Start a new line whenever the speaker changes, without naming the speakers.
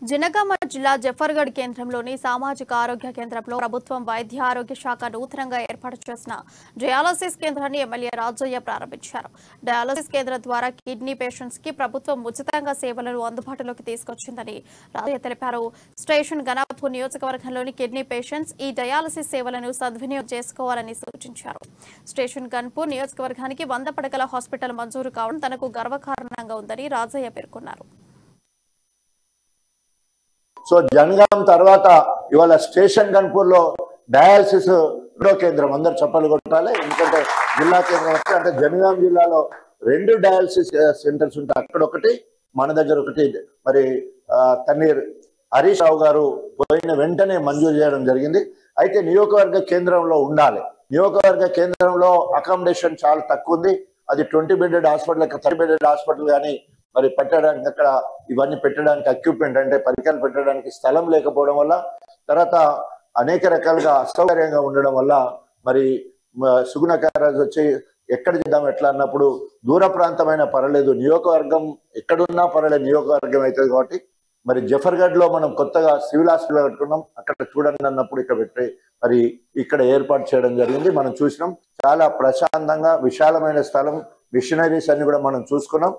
జనగామ జిల్లా జఫర్గఢ్ కేంద్రంలోని సామాజిక ఆరోగ్య కేంద్రంలో ప్రభుత్వం వైద్య ఆరోగ్య శాఖ నూతనంగా ఏర్పాటు చేసిన డయాలసిస్ కేంద్రాన్ని ఎమ్మెల్యే రాజయ్య ప్రారంభించారు. డయాలసిస్ కేంద్రం ద్వారా కిడ్నీ పేషెంట్స్ కి ప్రభుత్వం ఉచితంగా సేవలను అందుబాటులోకి తీసుకొచ్చిందని రాజయ్య తెలిపారు. స్టేషన్ గణపూర్ నియోజకవర్గంలోని కిడ్నీ పేషెంట్స్ ఈ డయాలసిస్ సేవలను సద్వినియోగం చేసుకోవాలని సూచించారు. స్టేషన్ గణపూర్ నియోజకవర్గానికి 100 పడకల హాస్పిటల్ మంజూరు కావడం తనకు గర్వకారణంగా ఉందని రాజయ్య పేర్కొన్నారు.
సో జనగాం తర్వాత ఇవాళ స్టేషన్ గన్పూర్ లో డయాలసిస్ కేంద్రం అందరు చప్పలు కొట్టాలి. ఎందుకంటే జిల్లా కేంద్రం వస్తే అంటే జనగాం జిల్లాలో 2 డయాలసిస్ సెంటర్స్ ఉంటాయి. అక్కడ ఒకటి, మన దగ్గర ఒకటి. మరి తన్నీర్ హరీష్ రావు గారు పోయిన వెంటనే మంజూరు చేయడం జరిగింది. అయితే నియోజకవర్గ కేంద్రంలో ఉండాలి. నియోజకవర్గ కేంద్రంలో అకామిడేషన్ చాలా తక్కువ ఉంది. అది 20 బెడెడ్ హాస్పిటల్, 30 బెడెడ్ హాస్పిటల్ కానీ మరి పెట్టడానికి అక్కడ ఇవన్నీ పెట్టడానికి ఎక్విప్మెంట్ అంటే పరికరాలు పెట్టడానికి స్థలం లేకపోవడం వల్ల, తర్వాత అనేక రకాలుగా అసౌకర్యంగా ఉండడం వల్ల మరి సుగుణకారాజు వచ్చి ఎక్కడ చేద్దాం ఎట్లా అన్నప్పుడు దూర ప్రాంతమైన పర్వాలేదు, నియోజకవర్గం ఎక్కడున్నా పర్వాలేదు, నియోజకవర్గం అవుతుంది కాబట్టి మరి జఫర్గఢ్ లో మనం కొత్తగా సివిల్ హాస్పిటల్ కట్టుకున్నాం. అక్కడ చూడండి అన్నప్పుడు ఇక్కడ పెట్టి మరి ఇక్కడ ఏర్పాటు చేయడం జరిగింది. మనం చూసినాం, చాలా ప్రశాంతంగా విశాలమైన స్థలం, మిషనరీస్ అన్ని కూడా మనం చూసుకున్నాం.